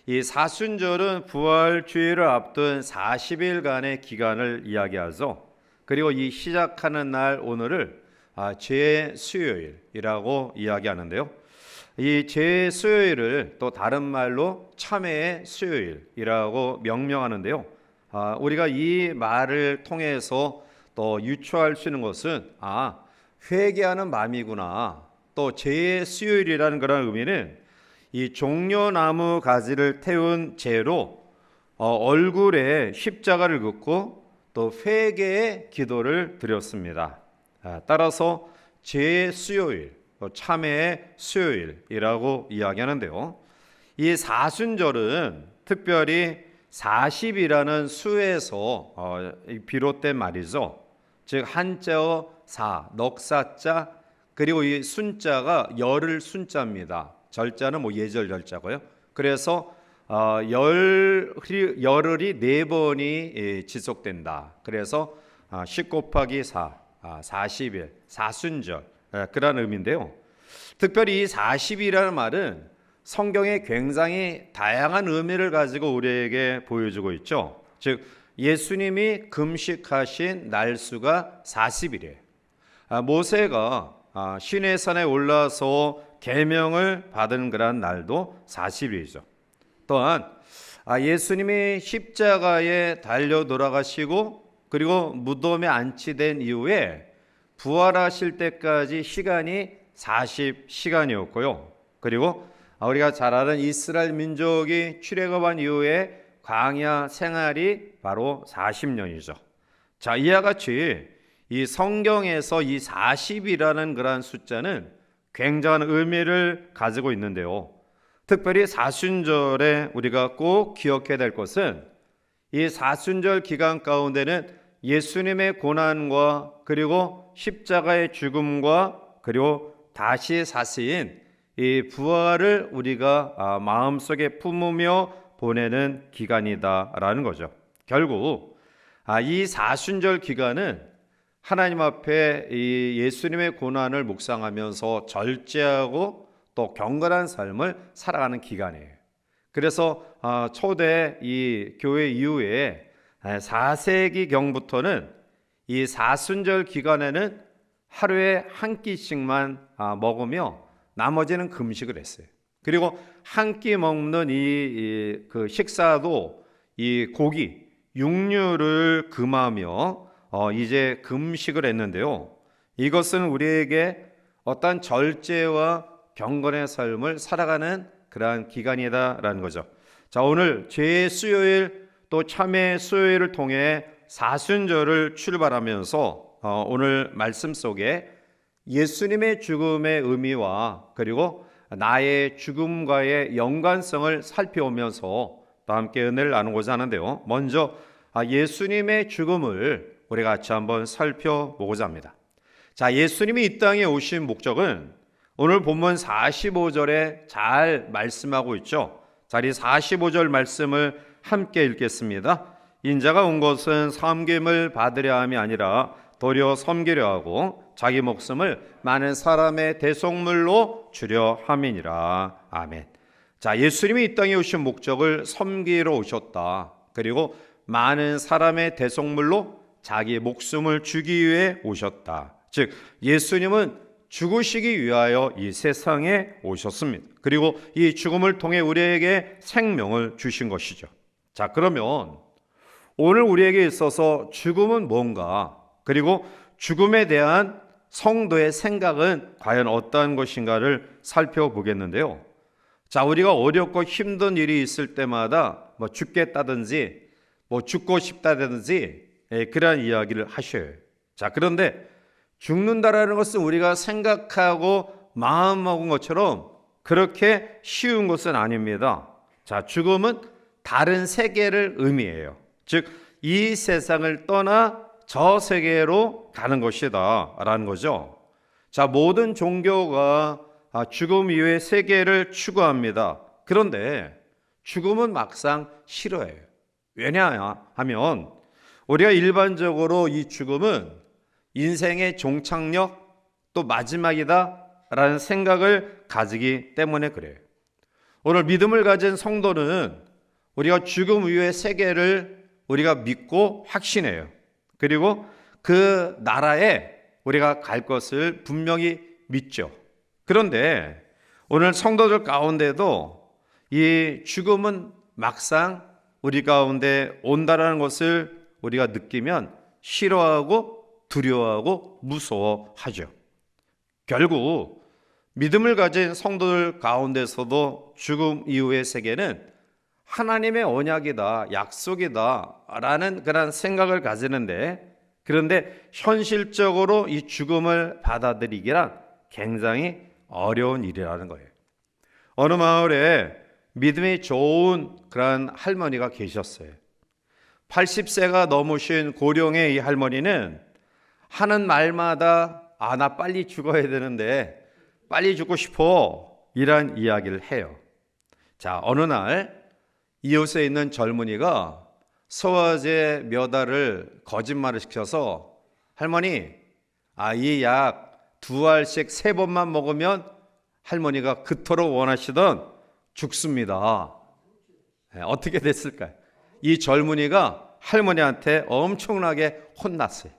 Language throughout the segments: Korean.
이 사순절은 부활주의를 앞둔 40일간의 기간을 이야기하죠. 그리고 이 시작하는 날 오늘을 제수요일이라고 이야기하는데요. 이 제수요일을 또 다른 말로 참회의 수요일이라고 명명하는데요. 우리가 이 말을 통해서 또 유추할 수 있는 것은 회개하는 마음이구나. 또 제수요일이라는 그런 의미는 이 종려나무 가지를 태운 재로 얼굴에 십자가를 긋고 또 회개의 기도를 드렸습니다. 따라서 제수요일, 참회의 수요일이라고 이야기하는데요. 이 사순절은 특별히 40이라는 수에서 비롯된 말이죠. 즉 한자어 사, 넉사자, 그리고 이 순자가 열을 순자입니다. 절자는 예절 절자고요. 그래서 열흘이 네 번이 지속된다. 그래서 10 곱하기 4, 40일, 사순절 그런 의미인데요. 특별히 이 40이라는 말은 성경에 굉장히 다양한 의미를 가지고 우리에게 보여주고 있죠. 즉 예수님이 금식하신 날수가 40일이에요. 모세가 시내산에 올라서 계명을 받은 그런 날도 40일이죠. 또한 예수님이 십자가에 달려 돌아가시고 그리고 무덤에 안치된 이후에 부활하실 때까지 시간이 40시간이었고요. 그리고 우리가 잘 아는 이스라엘 민족이 출애굽한 이후에 광야 생활이 바로 40년이죠. 자, 이와 같이 이 성경에서 이 40이라는 그러한 숫자는 굉장한 의미를 가지고 있는데요. 특별히 사순절에 우리가 꼭 기억해야 될 것은 이 사순절 기간 가운데는 예수님의 고난과 그리고 십자가의 죽음과 그리고 다시 사신 이 부활을 우리가 마음속에 품으며 보내는 기간이다라는 거죠. 결국 이 사순절 기간은 하나님 앞에 이 예수님의 고난을 묵상하면서 절제하고 또 경건한 삶을 살아가는 기간이에요. 그래서 초대 이 교회 이후에 4세기경부터는 이 사순절 기간에는 하루에 한 끼씩만 먹으며 나머지는 금식을 했어요. 그리고 한 끼 먹는 그 식사도 이 고기, 육류를 금하며 이제 금식을 했는데요. 이것은 우리에게 어떤 절제와 경건의 삶을 살아가는 그러한 기간이다라는 거죠. 자, 오늘 제수요일 또 참회 수요일을 통해 사순절을 출발하면서 오늘 말씀 속에 예수님의 죽음의 의미와 그리고 나의 죽음과의 연관성을 살펴오면서 또 함께 은혜를 나누고자 하는데요. 먼저 예수님의 죽음을 우리가 같이 한번 살펴보고자 합니다. 자, 예수님이 이 땅에 오신 목적은 오늘 본문 45절에 잘 말씀하고 있죠. 자, 이 45절 말씀을 함께 읽겠습니다. 인자가 온 것은 섬김을 받으려 함이 아니라 도리어 섬기려 하고 자기 목숨을 많은 사람의 대속물로 주려 함이니라. 아멘. 자, 예수님이 이 땅에 오신 목적을 섬기러 오셨다. 그리고 많은 사람의 대속물로 자기 목숨을 주기 위해 오셨다. 즉 예수님은 죽으시기 위하여 이 세상에 오셨습니다. 그리고 이 죽음을 통해 우리에게 생명을 주신 것이죠. 자, 그러면 오늘 우리에게 있어서 죽음은 뭔가, 그리고 죽음에 대한 성도의 생각은 과연 어떠한 것인가를 살펴보겠는데요. 자, 우리가 어렵고 힘든 일이 있을 때마다 죽겠다든지 죽고 싶다든지 그런 이야기를 하셔요. 자, 그런데 죽는다라는 것은 우리가 생각하고 마음먹은 것처럼 그렇게 쉬운 것은 아닙니다. 자, 죽음은 다른 세계를 의미해요. 즉, 이 세상을 떠나 저 세계로 가는 것이다 라는 거죠. 자, 모든 종교가 죽음 이후의 세계를 추구합니다. 그런데 죽음은 막상 싫어해요. 왜냐하면 우리가 일반적으로 이 죽음은 인생의 종착역 또 마지막이다 라는 생각을 가지기 때문에 그래요. 오늘 믿음을 가진 성도는 우리가 죽음 이후의 세계를 우리가 믿고 확신해요. 그리고 그 나라에 우리가 갈 것을 분명히 믿죠. 그런데 오늘 성도들 가운데도 이 죽음은 막상 우리 가운데 온다라는 것을 우리가 느끼면 싫어하고 두려워하고 무서워하죠. 결국 믿음을 가진 성도들 가운데서도 죽음 이후의 세계는 하나님의 언약이다, 약속이다 라는 그런 생각을 가지는데, 그런데 현실적으로 이 죽음을 받아들이기란 굉장히 어려운 일이라는 거예요. 어느 마을에 믿음이 좋은 그런 할머니가 계셨어요. 80세가 넘으신 고령의 이 할머니는 하는 말마다 나 빨리 죽어야 되는데 빨리 죽고 싶어 이런 이야기를 해요. 자, 어느 날 이웃에 있는 젊은이가 소화제 몇 알을 거짓말을 시켜서 할머니, 이 약 2알씩 3번만 먹으면 할머니가 그토록 원하시던 죽습니다. 어떻게 됐을까요? 이 젊은이가 할머니한테 엄청나게 혼났어요.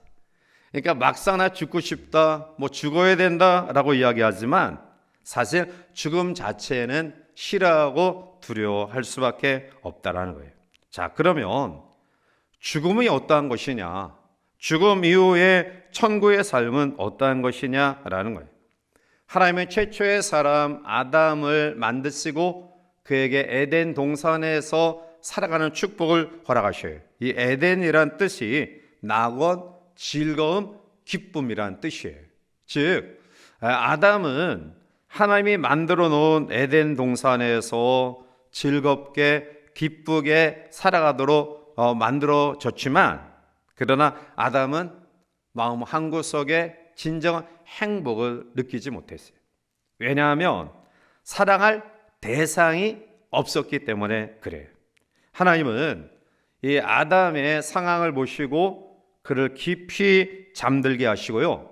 그러니까 막상 나 죽고 싶다, 죽어야 된다라고 이야기하지만 사실 죽음 자체는 싫어하고 두려워할 수밖에 없다라는 거예요. 자, 그러면 죽음이 어떠한 것이냐? 죽음 이후에 천국의 삶은 어떠한 것이냐라는 거예요. 하나님은 최초의 사람 아담을 만드시고 그에게 에덴 동산에서 살아가는 축복을 허락하셔요. 이 에덴이란 뜻이 낙원, 즐거움, 기쁨이란 뜻이에요. 즉 아담은 하나님이 만들어 놓은 에덴 동산에서 즐겁게 기쁘게 살아가도록 만들어졌지만, 그러나 아담은 마음 한구석에 진정한 행복을 느끼지 못했어요. 왜냐하면 사랑할 대상이 없었기 때문에 그래요. 하나님은 이 아담의 상황을 보시고 그를 깊이 잠들게 하시고요,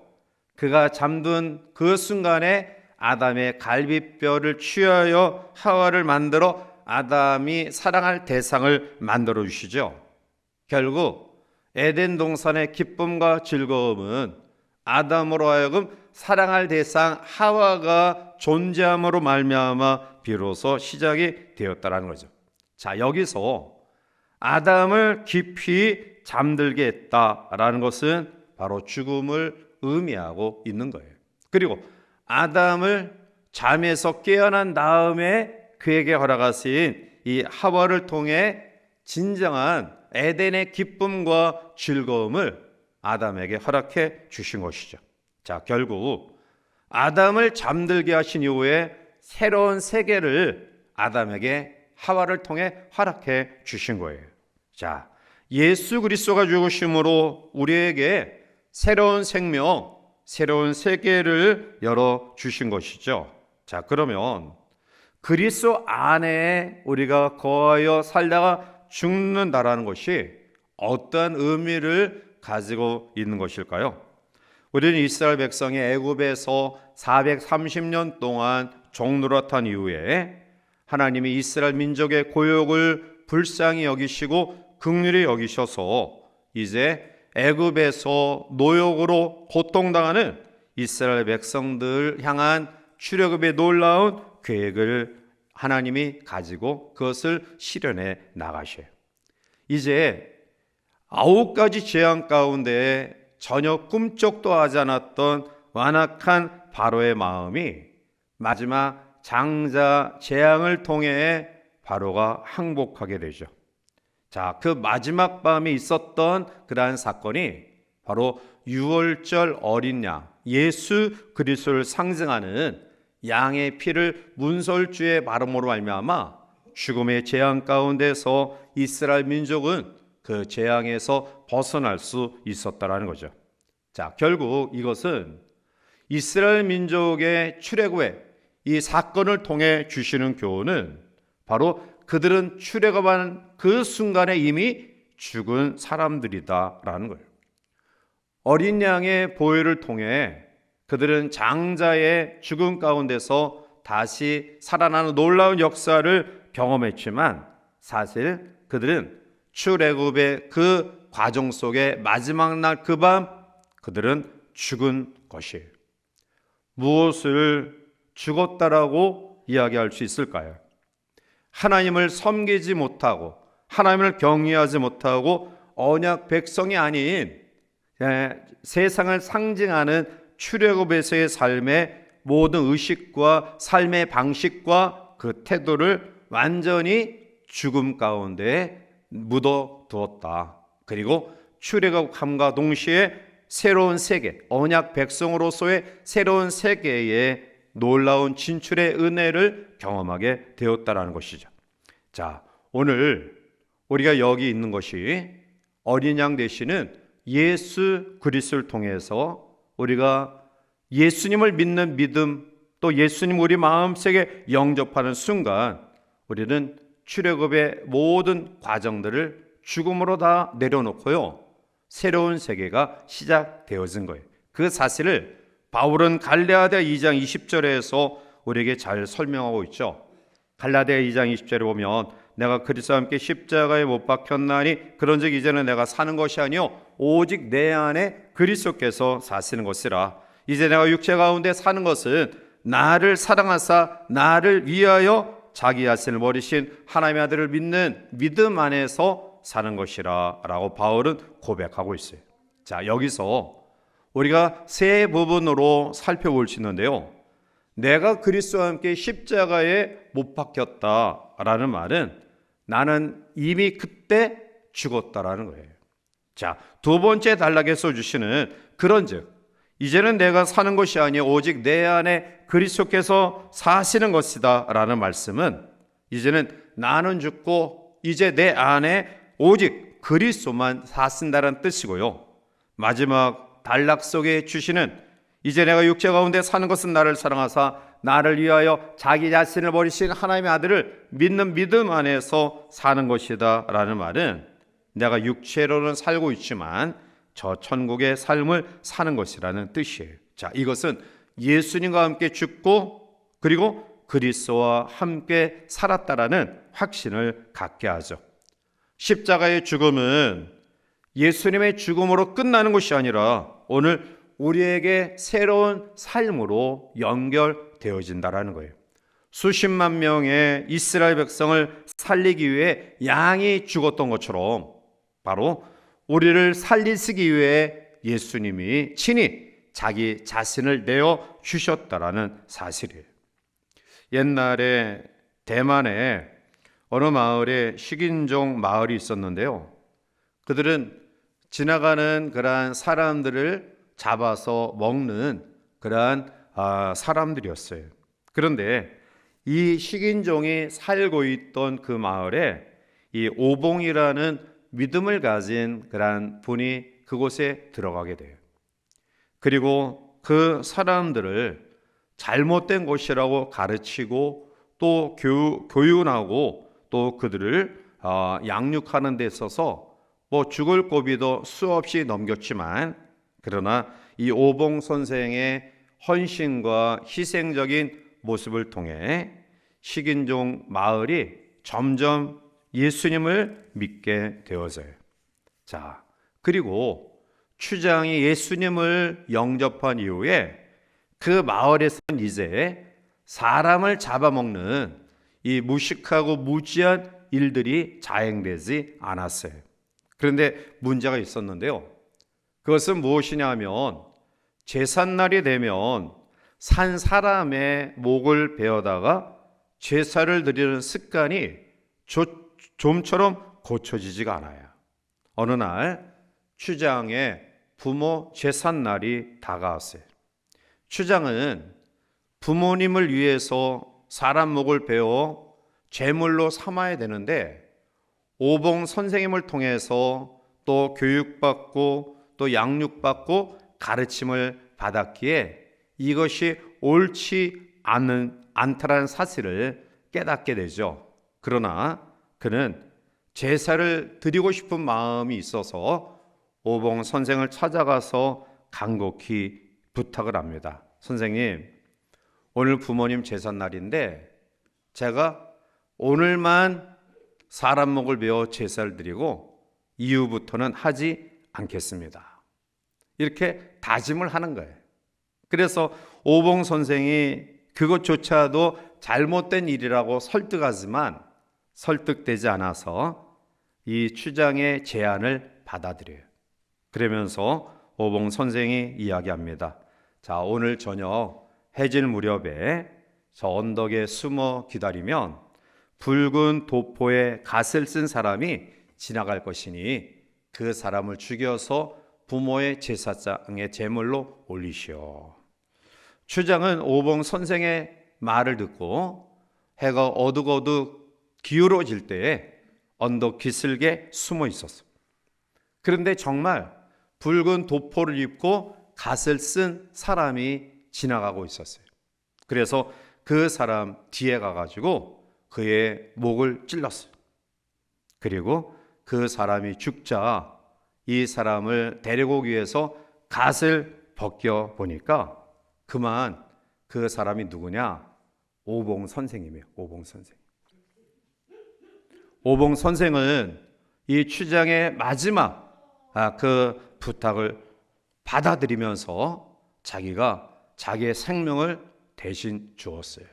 그가 잠든 그 순간에 아담의 갈비뼈를 취하여 하와를 만들어 아담이 사랑할 대상을 만들어 주시죠. 결국 에덴 동산의 기쁨과 즐거움은 아담으로 하여금 사랑할 대상 하와가 존재함으로 말미암아 비로소 시작이 되었다라는 거죠. 자, 여기서 아담을 깊이 잠들게 했다라는 것은 바로 죽음을 의미하고 있는 거예요. 그리고 아담을 잠에서 깨어난 다음에 그에게 허락하신 이 하와를 통해 진정한 에덴의 기쁨과 즐거움을 아담에게 허락해 주신 것이죠. 자, 결국 아담을 잠들게 하신 이후에 새로운 세계를 아담에게 하와를 통해 허락해 주신 거예요. 자, 예수 그리스도가 죽으심으로 우리에게 새로운 생명, 새로운 세계를 열어 주신 것이죠. 자, 그러면 그리스도 안에 우리가 거하여 살다가 죽는다라는 것이 어떤 의미를 가지고 있는 것일까요? 우리는 이스라엘 백성이 애굽에서 430년 동안 종노릇한 이후에 하나님이 이스라엘 민족의 고역을 불쌍히 여기시고 긍휼히 여기셔서 이제 애굽에서 노역으로 고통당하는 이스라엘 백성들 향한 출애굽의 놀라운 계획을 하나님이 가지고 그것을 실현해 나가셔요. 이제 9가지 재앙 가운데 전혀 꿈쩍도 하지 않았던 완악한 바로의 마음이 마지막 장자 재앙을 통해 바로가 항복하게 되죠. 자, 그 마지막 밤에 있었던 그러한 사건이 바로 유월절 어린 양, 예수 그리스도를 상징하는 양의 피를 문설주의 바람으로 말미암아 죽음의 재앙 가운데서 이스라엘 민족은 그 재앙에서 벗어날 수 있었다라는 거죠. 자, 결국 이것은 이스라엘 민족의 출애굽의 이 사건을 통해 주시는 교훈은 바로 그들은 출애굽한 그 순간에 이미 죽은 사람들이다라는 거예요. 어린 양의 보혈을 통해 그들은 장자의 죽음 가운데서 다시 살아나는 놀라운 역사를 경험했지만 사실 그들은 출애굽의 그 과정 속에 마지막 날 그 밤 그들은 죽은 것이에요. 무엇을 죽었다라고 이야기할 수 있을까요? 하나님을 섬기지 못하고 하나님을 경외하지 못하고 언약 백성이 아닌 세상을 상징하는 출애굽에서의 삶의 모든 의식과 삶의 방식과 그 태도를 완전히 죽음 가운데 묻어두었다. 그리고 출애굽함과 동시에 새로운 세계, 언약 백성으로서의 새로운 세계에 놀라운 진출의 은혜를 경험하게 되었다라는 것이죠. 자, 오늘 우리가 여기 있는 것이 어린 양 되시는 예수 그리스도를 통해서 우리가 예수님을 믿는 믿음, 또 예수님 우리 마음속에 영접하는 순간 우리는 출애굽의 모든 과정들을 죽음으로 다 내려놓고요, 새로운 세계가 시작되어진 거예요. 그 사실을 바울은 갈라디아 2장 20절에서 우리에게 잘 설명하고 있죠. 갈라디아 2장 20절에 보면 내가 그리스도와 함께 십자가에 못 박혔나니 그런즉 이제는 내가 사는 것이 아니요 오직 내 안에 그리스도께서 사시는 것이라. 이제 내가 육체 가운데 사는 것은 나를 사랑하사 나를 위하여 자기 자신을 버리신 하나님의 아들을 믿는 믿음 안에서 사는 것이라 라고 바울은 고백하고 있어요. 자, 여기서 우리가 세 부분으로 살펴볼 수 있는데요, 내가 그리스도와 함께 십자가에 못 박혔다라는 말은 나는 이미 그때 죽었다라는 거예요. 자, 두 번째 단락에 써주시는 그런즉 이제는 내가 사는 것이 아니요 오직 내 안에 그리스도께서 사시는 것이다 라는 말씀은 이제는 나는 죽고 이제 내 안에 오직 그리스도만 사신다는 뜻이고요, 마지막 단락 속에 주시는 이제 내가 육체 가운데 사는 것은 나를 사랑하사 나를 위하여 자기 자신을 버리신 하나님의 아들을 믿는 믿음 안에서 사는 것이다 라는 말은 내가 육체로는 살고 있지만 저 천국의 삶을 사는 것이라는 뜻이에요. 자, 이것은 예수님과 함께 죽고 그리고 그리스도와 함께 살았다라는 확신을 갖게 하죠. 십자가의 죽음은 예수님의 죽음으로 끝나는 것이 아니라 오늘 우리에게 새로운 삶으로 연결되어진다라는 거예요. 수십만 명의 이스라엘 백성을 살리기 위해 양이 죽었던 것처럼 바로 우리를 살리시기 위해 예수님이 친히 자기 자신을 내어 주셨다라는 사실이에요. 옛날에 대만에 어느 마을에 식인종 마을이 있었는데요, 그들은 지나가는 그러한 사람들을 잡아서 먹는 그러한 사람들이었어요. 그런데 이 식인종이 살고 있던 그 마을에 이 오봉이라는 믿음을 가진 그러한 분이 그곳에 들어가게 돼요. 그리고 그 사람들을 잘못된 것이라고 가르치고 또 교훈하고 또 그들을 양육하는 데 있어서 뭐 죽을 고비도 수없이 넘겼지만, 그러나 이 오봉 선생의 헌신과 희생적인 모습을 통해 식인종 마을이 점점 예수님을 믿게 되어져요. 자, 그리고 추장이 예수님을 영접한 이후에 그 마을에서는 이제 사람을 잡아먹는 이 무식하고 무지한 일들이 자행되지 않았어요. 그런데 문제가 있었는데요, 그것은 무엇이냐 하면 제삿날이 되면 산 사람의 목을 베어다가 제사를 드리는 습관이 좀처럼 고쳐지지가 않아요. 어느 날 추장의 부모 제삿날이 다가왔어요. 추장은 부모님을 위해서 사람 목을 베어 제물로 삼아야 되는데 오봉 선생님을 통해서 또 교육받고 또 양육받고 가르침을 받았기에 이것이 옳지 않다라는 사실을 깨닫게 되죠. 그러나 그는 제사를 드리고 싶은 마음이 있어서 오봉 선생을 찾아가서 간곡히 부탁을 합니다. 선생님, 오늘 부모님 제삿날인데 제가 오늘만 사람 목을 베어 제사를 드리고 이후부터는 하지 않겠습니다. 이렇게 다짐을 하는 거예요. 그래서 오봉 선생이 그것조차도 잘못된 일이라고 설득하지만 설득되지 않아서 이 추장의 제안을 받아들여요. 그러면서 오봉 선생이 이야기합니다. 자, 오늘 저녁 해질 무렵에 저 언덕에 숨어 기다리면 붉은 도포에 갓을 쓴 사람이 지나갈 것이니 그 사람을 죽여서 부모의 제사장의 제물로 올리시오. 추장은 오봉 선생의 말을 듣고 해가 어둑어둑 기울어질 때에 언덕 기슭에 숨어 있었어. 그런데 정말 붉은 도포를 입고 갓을 쓴 사람이 지나가고 있었어요. 그래서 그 사람 뒤에 가가지고 그의 목을 찔렀어요. 그리고 그 사람이 죽자 이 사람을 데리고 오기 위해서 갓을 벗겨 보니까 그만 그 사람이 누구냐? 오봉 선생이에요. 오봉 선생. 오봉 선생은 이 추장의 마지막 그 부탁을 받아들이면서 자기가 자기의 생명을 대신 주었어요.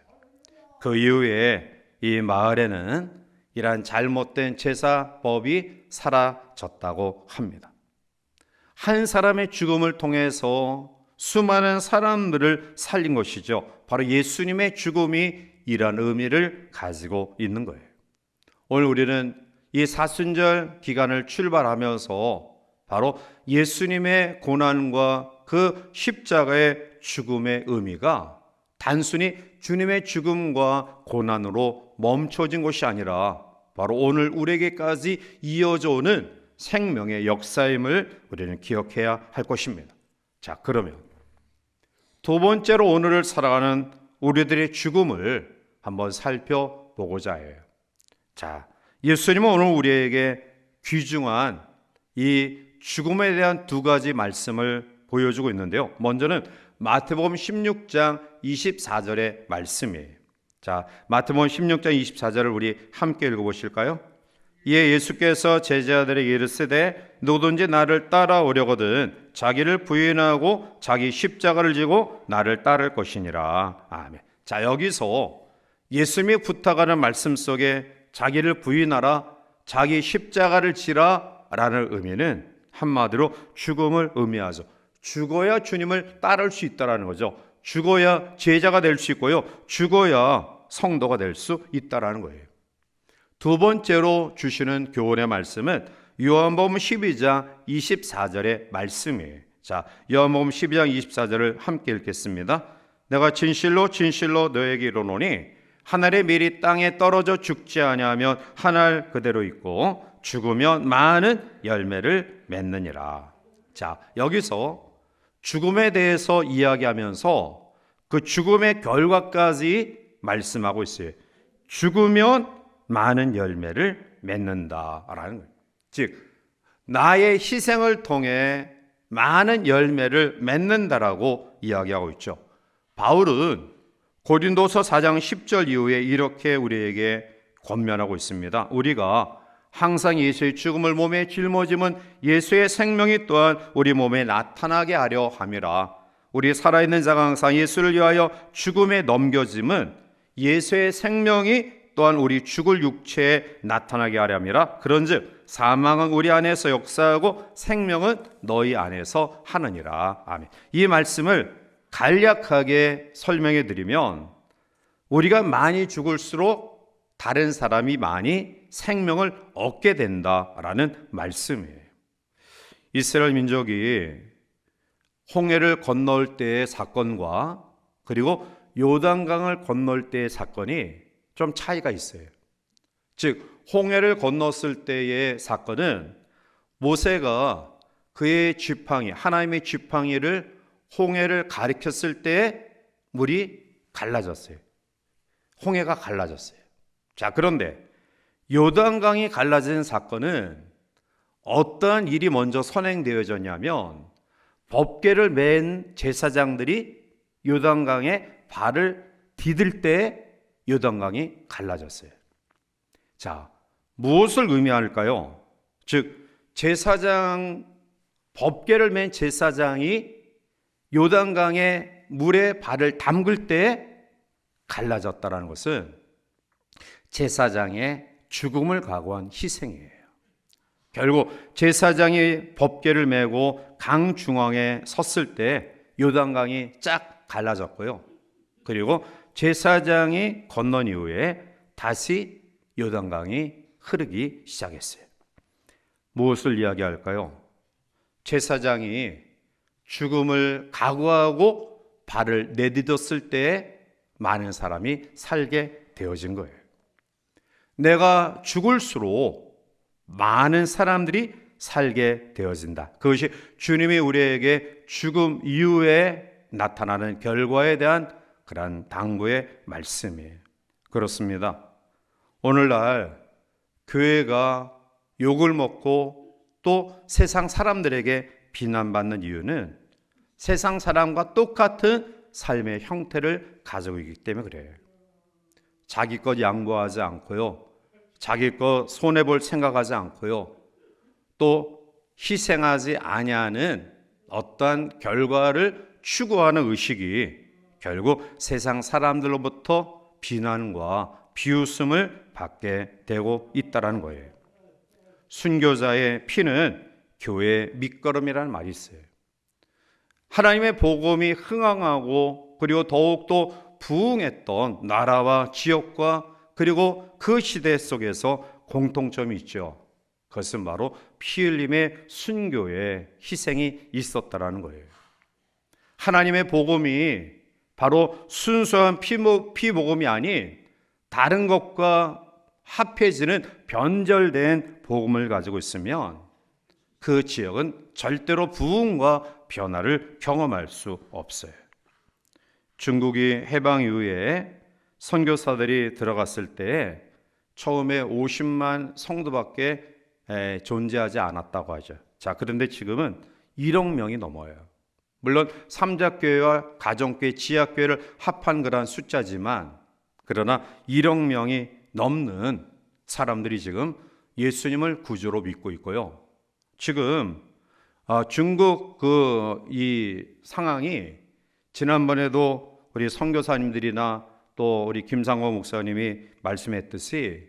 그 이후에 이 마을에는 이러한 잘못된 제사법이 사라졌다고 합니다. 한 사람의 죽음을 통해서 수많은 사람들을 살린 것이죠. 바로 예수님의 죽음이 이러한 의미를 가지고 있는 거예요. 오늘 우리는 이 사순절 기간을 출발하면서 바로 예수님의 고난과 그 십자가의 죽음의 의미가 단순히 주님의 죽음과 고난으로 멈춰진 것이 아니라 바로 오늘 우리에게까지 이어져 오는 생명의 역사임을 우리는 기억해야 할 것입니다. 자, 그러면 두 번째로 오늘을 살아가는 우리들의 죽음을 한번 살펴보고자 해요. 자, 예수님은 오늘 우리에게 귀중한 이 죽음에 대한 두 가지 말씀을 보여주고 있는데요. 먼저는 마태복음 16장 24절의 말씀이에요. 자, 마태복음 16장 24절을 우리 함께 읽어보실까요? 이에 예수께서 제자들에게 이르시되 누구든지 나를 따라오려거든 자기를 부인하고 자기 십자가를 지고 나를 따를 것이니라. 아멘. 자, 여기서 예수님이 부탁하는 말씀 속에 자기를 부인하라, 자기 십자가를 지라 라는 의미는 한마디로 죽음을 의미하죠. 죽어야 주님을 따를 수 있다는 거죠. 죽어야 제자가 될 수 있고요. 죽어야 성도가 될 수 있다는 거예요. 두 번째로 주시는 교훈의 말씀은 요한복음 12장 24절의 말씀이에요. 자, 요한복음 12장 24절을 함께 읽겠습니다. 내가 진실로 진실로 너에게 이르노니 하늘의 밀이 땅에 떨어져 죽지 아니하면 하늘 그대로 있고 죽으면 많은 열매를 맺느니라. 자, 여기서 죽음에 대해서 이야기하면서 그 죽음의 결과까지 말씀하고 있어요. 죽으면 많은 열매를 맺는다라는 거예요. 즉 나의 희생을 통해 많은 열매를 맺는다라고 이야기하고 있죠. 바울은 고린도서 4장 10절 이후에 이렇게 우리에게 권면하고 있습니다. 우리가 항상 예수의 죽음을 몸에 짊어짐은 예수의 생명이 또한 우리 몸에 나타나게 하려 함이라. 우리 살아있는 자가 항상 예수를 위하여 죽음에 넘겨짐은 예수의 생명이 또한 우리 죽을 육체에 나타나게 하려 함이라. 그런즉 사망은 우리 안에서 역사하고 생명은 너희 안에서 하느니라. 아멘. 이 말씀을 간략하게 설명해 드리면 우리가 많이 죽을수록 다른 사람이 많이 생명을 얻게 된다라는 말씀이에요. 이스라엘 민족이 홍해를 건널 때의 사건과 그리고 요단강을 건널 때의 사건이 좀 차이가 있어요. 즉 홍해를 건넜을 때의 사건은 모세가 그의 지팡이, 하나님의 지팡이를 홍해를 가리켰을 때 물이 갈라졌어요. 홍해가 갈라졌어요. 자, 그런데 요단강이 갈라진 사건은 어떠한 일이 먼저 선행되어졌냐면 법궤를 맨 제사장들이 요단강에 발을 디딜 때 요단강이 갈라졌어요. 자, 무엇을 의미할까요? 즉 제사장, 법궤를 맨 제사장이 요단강의 물에 발을 담글 때 갈라졌다는 것은 제사장의 죽음을 각오한 희생이에요. 결국 제사장이 법궤를 메고 강 중앙에 섰을 때 요단강이 쫙 갈라졌고요. 그리고 제사장이 건넌 이후에 다시 요단강이 흐르기 시작했어요. 무엇을 이야기할까요? 제사장이 죽음을 각오하고 발을 내딛었을 때에 많은 사람이 살게 되어진 거예요. 내가 죽을수록 많은 사람들이 살게 되어진다. 그것이 주님이 우리에게 죽음 이후에 나타나는 결과에 대한 그러한 당부의 말씀이에요. 그렇습니다. 오늘날 교회가 욕을 먹고 또 세상 사람들에게 비난받는 이유는 세상 사람과 똑같은 삶의 형태를 가지고 있기 때문에 그래요. 자기 것 양보하지 않고요. 자기 것 손해볼 생각하지 않고요. 또 희생하지 아니하는 어떠한 결과를 추구하는 의식이 결국 세상 사람들로부터 비난과 비웃음을 받게 되고 있다는 거예요. 순교자의 피는 교회의 밑거름이라는 말이 있어요. 하나님의 복음이 흥황하고 그리고 더욱더 부흥했던 나라와 지역과 그리고 그 시대 속에서 공통점이 있죠. 그것은 바로 피 흘림의 순교의 희생이 있었다라는 거예요. 하나님의 복음이 바로 순수한 피복음이 아닌 다른 것과 합해지는 변절된 복음을 가지고 있으면 그 지역은 절대로 부흥과 변화를 경험할 수 없어요. 중국이 해방 이후에 선교사들이 들어갔을 때 처음에 50만 성도밖에 존재하지 않았다고 하죠. 자, 그런데 지금은 1억 명이 넘어요. 물론 삼자교회와 가정교회, 지하교회를 합한 그런 숫자지만 그러나 1억 명이 넘는 사람들이 지금 예수님을 구주로 믿고 있고요. 지금 중국 이 상황이 지난번에도 우리 선교사님들이나 또 우리 김상호 목사님이 말씀했듯이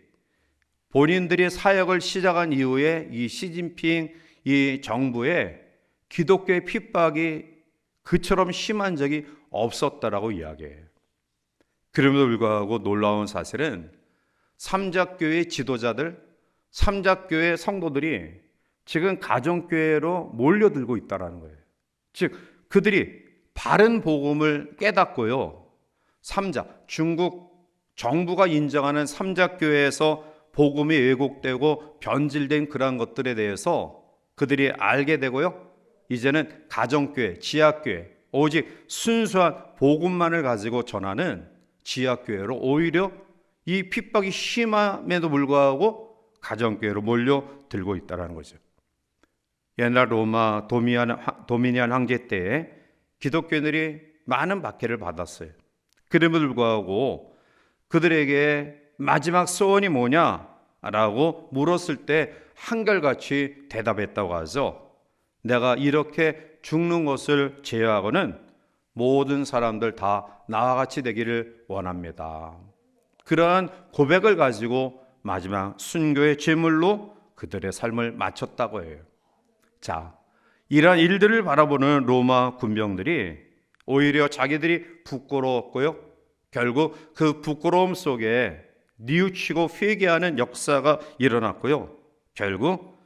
본인들이 사역을 시작한 이후에 이 시진핑 이 정부의 기독교의 핍박이 그처럼 심한 적이 없었다라고 이야기해요. 그럼에도 불구하고 놀라운 사실은 삼자교회 지도자들, 삼자교회 성도들이 지금 가정교회로 몰려들고 있다는 거예요. 즉 그들이 바른 복음을 깨닫고요. 중국 정부가 인정하는 삼자교회에서 복음이 왜곡되고 변질된 그러한 것들에 대해서 그들이 알게 되고요. 이제는 가정교회, 지하교회, 오직 순수한 복음만을 가지고 전하는 지하교회로 오히려 이 핍박이 심함에도 불구하고 가정교회로 몰려들고 있다는 거죠. 옛날 로마 도미니안 황제 때에 기독교인들이 많은 박해를 받았어요. 그럼에도 불구하고 그들에게 마지막 소원이 뭐냐라고 물었을 때 한결같이 대답했다고 하죠. 내가 이렇게 죽는 것을 제외하고는 모든 사람들 다 나와 같이 되기를 원합니다. 그러한 고백을 가지고 마지막 순교의 제물로 그들의 삶을 마쳤다고 해요. 자, 이러한 일들을 바라보는 로마 군병들이 오히려 자기들이 부끄러웠고요. 결국 그 부끄러움 속에 뉘우치고 회개하는 역사가 일어났고요. 결국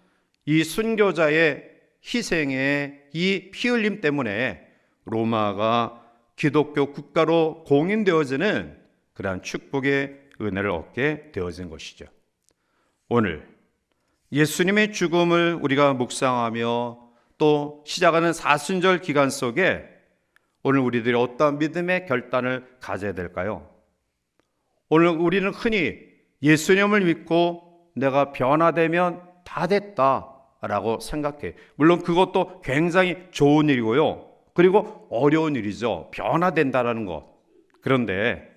이 순교자의 희생의 이 피 흘림 때문에 로마가 기독교 국가로 공인되어지는 그러한 축복의 은혜를 얻게 되어진 것이죠. 오늘 예수님의 죽음을 우리가 묵상하며 또 시작하는 사순절 기간 속에 오늘 우리들이 어떤 믿음의 결단을 가져야 될까요? 오늘 우리는 흔히 예수님을 믿고 내가 변화되면 다 됐다라고 생각해. 물론 그것도 굉장히 좋은 일이고요. 그리고 어려운 일이죠. 변화된다라는 것. 그런데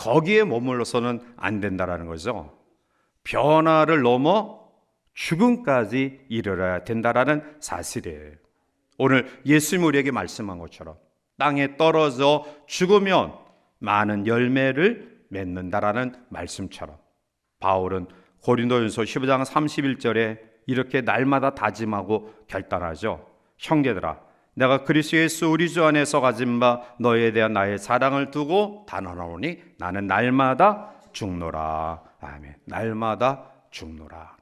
거기에 머물러서는 안 된다라는 거죠. 변화를 넘어 죽음까지 이르러야 된다라는 사실이에요. 오늘 예수님이 우리에게 말씀한 것처럼 땅에 떨어져 죽으면 많은 열매를 맺는다라는 말씀처럼 바울은 고린도전서 15장 31절에 이렇게 날마다 다짐하고 결단하죠. 형제들아, 내가 그리스도 예수 우리 주 안에서 가진 바 너희에 대한 나의 사랑을 두고 단언하오니 나는 날마다 죽노라. 아멘. 날마다 죽노라.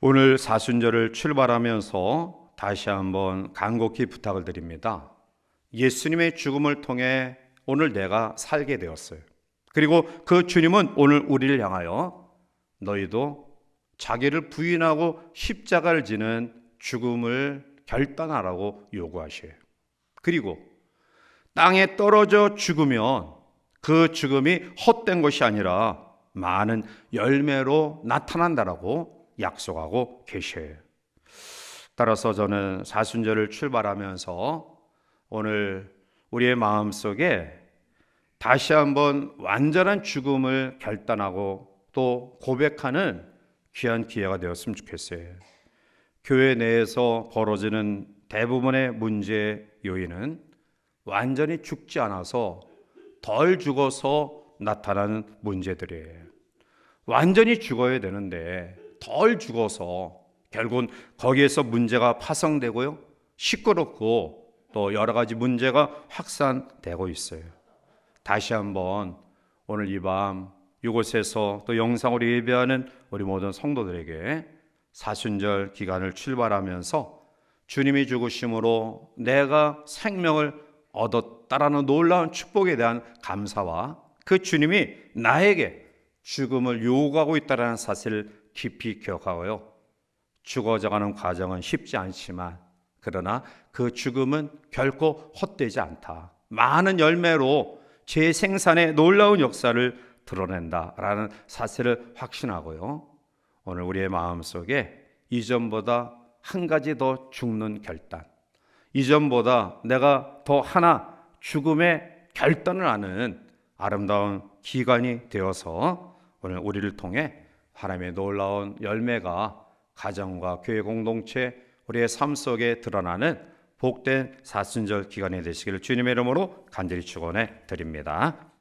오늘 사순절을 출발하면서 다시 한번 간곡히 부탁을 드립니다. 예수님의 죽음을 통해 오늘 내가 살게 되었어요. 그리고 그 주님은 오늘 우리를 향하여 너희도 자기를 부인하고 십자가를 지는 죽음을 결단하라고 요구하셔요. 그리고 땅에 떨어져 죽으면 그 죽음이 헛된 것이 아니라 많은 열매로 나타난다라고 약속하고 계셔요. 따라서 저는 사순절을 출발하면서 오늘 우리의 마음속에 다시 한번 완전한 죽음을 결단하고 또 고백하는 귀한 기회가 되었으면 좋겠어요. 교회 내에서 벌어지는 대부분의 문제의 요인은 완전히 죽지 않아서 덜 죽어서 나타나는 문제들이에요. 완전히 죽어야 되는데 덜 죽어서 결국은 거기에서 문제가 파생되고요, 시끄럽고 또 여러 가지 문제가 확산되고 있어요. 다시 한번 오늘 이 밤 이곳에서 또 영상으로 예배하는 우리 모든 성도들에게 사순절 기간을 출발하면서 주님이 죽으심으로 내가 생명을 얻었다라는 놀라운 축복에 대한 감사와 그 주님이 나에게 죽음을 요구하고 있다는 사실을 깊이 기억하고요, 죽어져가는 과정은 쉽지 않지만 그러나 그 죽음은 결코 헛되지 않다, 많은 열매로 재생산의 놀라운 역사를 드러낸다라는 사실을 확신하고요, 오늘 우리의 마음속에 이전보다 한 가지 더 죽는 결단, 이전보다 내가 더 하나 죽음의 결단을 하는 아름다운 기간이 되어서 오늘 우리를 통해 하나님의 놀라운 열매가 가정과 교회 공동체 우리의 삶 속에 드러나는 복된 사순절 기간이 되시기를 주님의 이름으로 간절히 축원해 드립니다.